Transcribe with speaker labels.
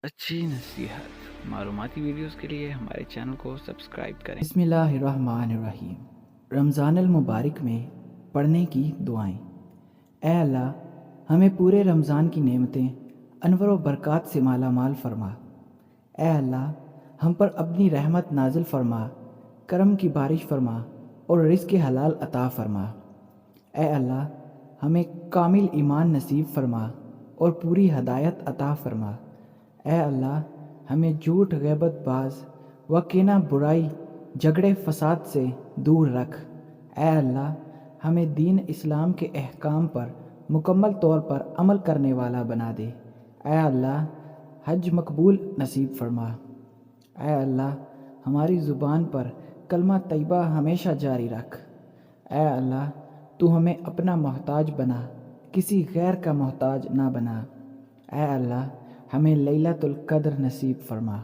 Speaker 1: اچھی نصیحت معلوماتی ویڈیوز کے لیے ہمارے چینل کو سبسکرائب کریں۔
Speaker 2: بسم اللہ الرحمن الرحیم۔ رمضان المبارک میں پڑھنے کی دعائیں۔ اے اللہ، ہمیں پورے رمضان کی نعمتیں، انوار و برکات سے مالا مال فرما۔ اے اللہ، ہم پر اپنی رحمت نازل فرما، کرم کی بارش فرما اور رزق حلال عطا فرما۔ اے اللہ، ہمیں کامل ایمان نصیب فرما اور پوری ہدایت عطا فرما۔ اے اللہ، ہمیں جھوٹ، غیبت باز و کینہ، برائی، جھگڑے فساد سے دور رکھ۔ اے اللہ، ہمیں دین اسلام کے احکام پر مکمل طور پر عمل کرنے والا بنا دے۔ اے اللہ، حج مقبول نصیب فرما۔ اے اللہ، ہماری زبان پر کلمہ طیبہ ہمیشہ جاری رکھ۔ اے اللہ، تو ہمیں اپنا محتاج بنا، کسی غیر کا محتاج نہ بنا۔ اے اللہ، ہمیں لیلۃ القدر نصیب فرما۔